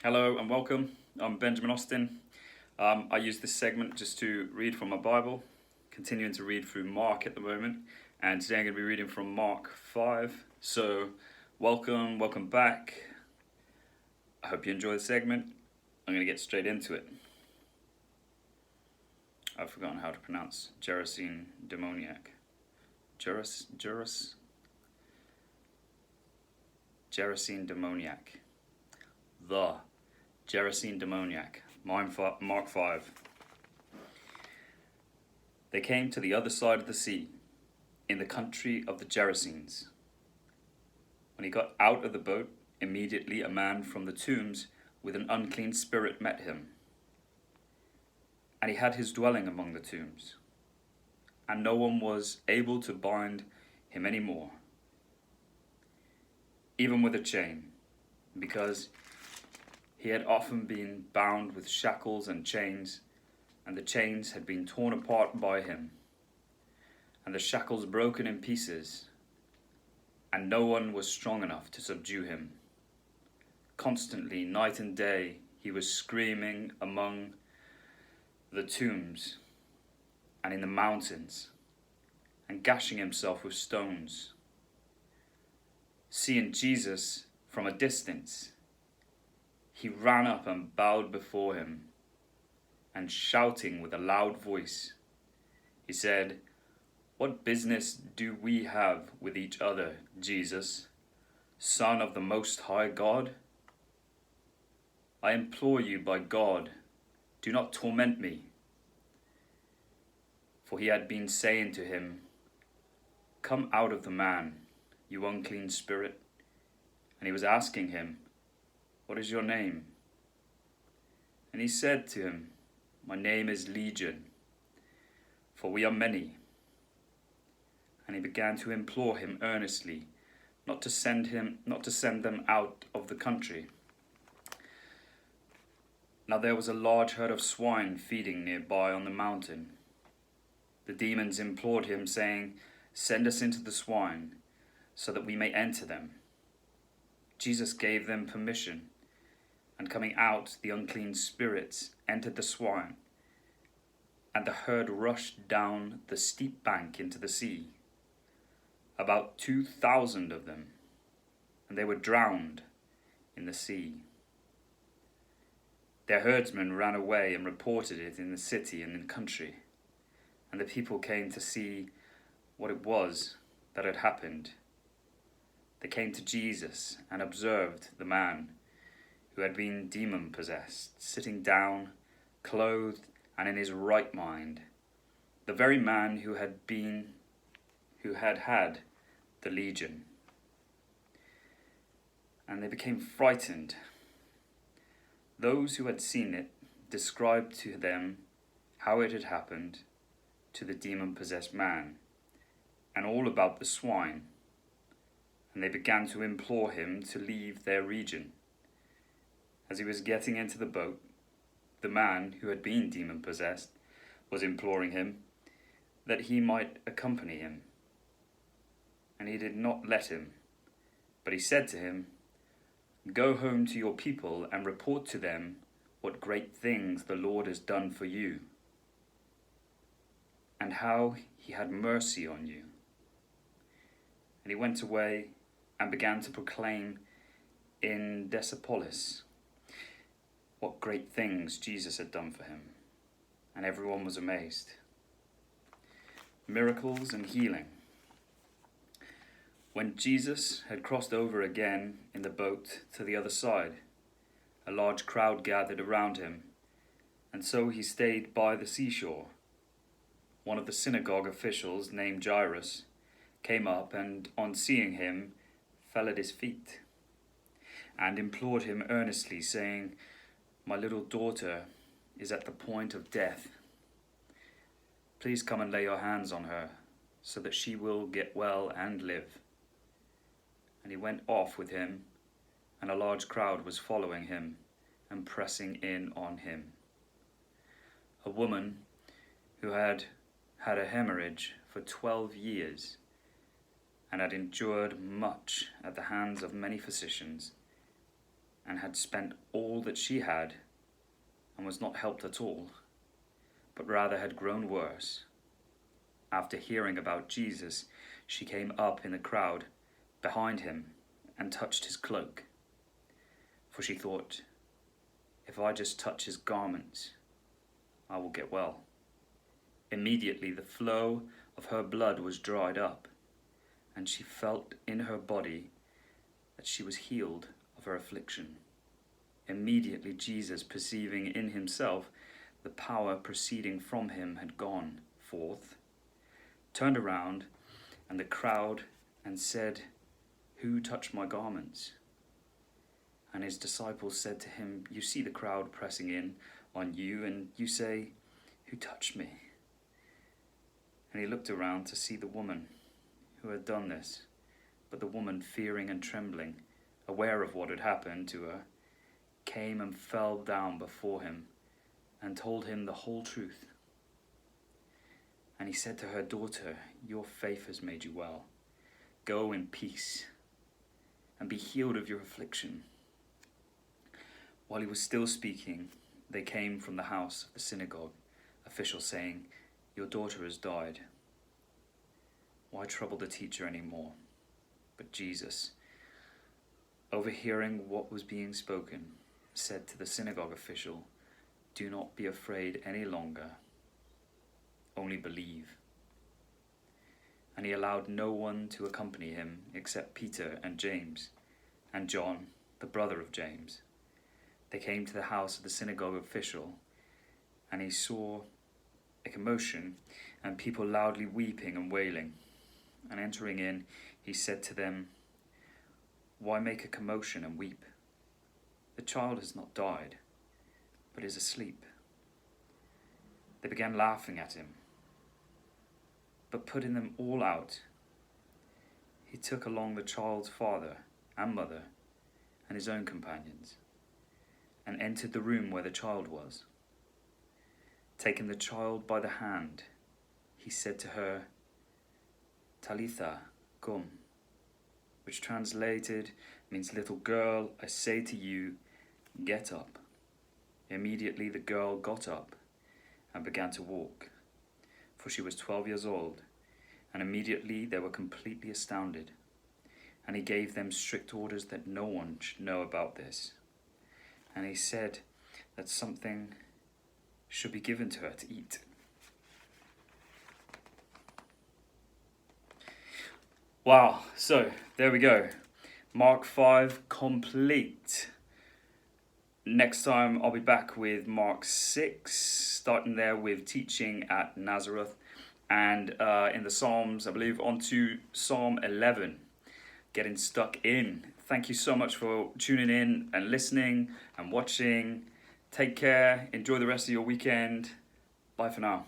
Hello and welcome. I'm Benjamin Austin. I use this segment just to read from my Bible, continuing to read through Mark at the moment, and today I'm going to be reading from Mark 5. So, welcome back. I hope you enjoy the segment. I'm going to get straight into it. I've forgotten how to pronounce Gerasene demoniac. Gerasene demoniac. The Gerasene demoniac. Mark 5. They came to the other side of the sea, in the country of the Gerasenes. When he got out of the boat, immediately a man from the tombs with an unclean spirit met him. And he had his dwelling among the tombs. And no one was able to bind him any more, even with a chain, because he had often been bound with shackles and chains, and the chains had been torn apart by him, and the shackles broken in pieces, and no one was strong enough to subdue him. Constantly, night and day, he was screaming among the tombs and in the mountains, and gashing himself with stones. Seeing Jesus from a distance, he ran up and bowed before him, and shouting with a loud voice, he said, "What business do we have with each other, Jesus, Son of the Most High God? I implore you by God, do not torment me." For he had been saying to him, "Come out of the man, you unclean spirit." And he was asking him, "What is your name?" And he said to him, "My name is Legion, for we are many." And he began to implore him earnestly not to send them out of the country. Now there was a large herd of swine feeding nearby on the mountain. The demons implored him, saying, "Send us into the swine, so that we may enter them." Jesus gave them permission, and coming out, the unclean spirits entered the swine, and the herd rushed down the steep bank into the sea, about 2,000 of them, and they were drowned in the sea. Their herdsmen ran away and reported it in the city and in the country, and the people came to see what it was that had happened. They came to Jesus and observed the man who had been demon-possessed, sitting down, clothed and in his right mind, the very man who had had the legion. And they became frightened. Those who had seen it described to them how it had happened to the demon-possessed man, and all about the swine. And they began to implore him to leave their region. As he was getting into the boat, the man who had been demon-possessed was imploring him that he might accompany him. And he did not let him, but he said to him, "Go home to your people and report to them what great things the Lord has done for you, and how he had mercy on you." And he went away and began to proclaim in Decapolis what great things Jesus had done for him, and everyone was amazed. Miracles and healing. When Jesus had crossed over again in the boat to the other side, a large crowd gathered around him, and so he stayed by the seashore. One of the synagogue officials, named Jairus, came up and, on seeing him, fell at his feet and implored him earnestly, saying, "My little daughter is at the point of death. Please come and lay your hands on her, so that she will get well and live." And he went off with him, and a large crowd was following him and pressing in on him. A woman who had had a hemorrhage for 12 years and had endured much at the hands of many physicians, and and had spent all that she had and was not helped at all, but rather had grown worse. After hearing about Jesus, she came up in the crowd behind him and touched his cloak. For she thought, if I just touch his garments, I will get well. Immediately the flow of her blood was dried up, and she felt in her body that she was healed of her affliction. Immediately Jesus, perceiving in himself the power proceeding from him had gone forth, turned around and the crowd and said, who touched my garments? And his disciples said to him, you see the crowd pressing in on you, and you say, who touched me? And he looked around to see the woman who had done this. But the woman, fearing and trembling, aware of what had happened to her, came and fell down before him and told him the whole truth. And he said to her, daughter, your faith has made you well. Go in peace and be healed of your affliction. While he was still speaking, they came from the house of the synagogue official, saying, your daughter has died. Why trouble the teacher any more? But Jesus, overhearing what was being spoken, said to the synagogue official, do not be afraid any longer, only believe. And he allowed no one to accompany him except Peter and James and John, the brother of James. They came to the house of the synagogue official, and he saw a commotion and people loudly weeping and wailing. And entering in, he said to them, why make a commotion and weep? The child has not died, but is asleep. They began laughing at him. But putting them all out, he took along the child's father and mother and his own companions, and entered the room where the child was. Taking the child by the hand, he said to her, Talitha, cum, which translated means, little girl, I say to you, get up. Immediately the girl got up and began to walk, for she was 12 years old, and immediately they were completely astounded. And he gave them strict orders that no one should know about this. And he said that something should be given to her to eat. Wow, so there we go. Mark 5 complete. Next time I'll be back with Mark 6, starting there with teaching at Nazareth, and in the Psalms, I believe, onto Psalm 11, getting stuck in. Thank you so much for tuning in and listening and watching. Take care. Enjoy the rest of your weekend. Bye for now.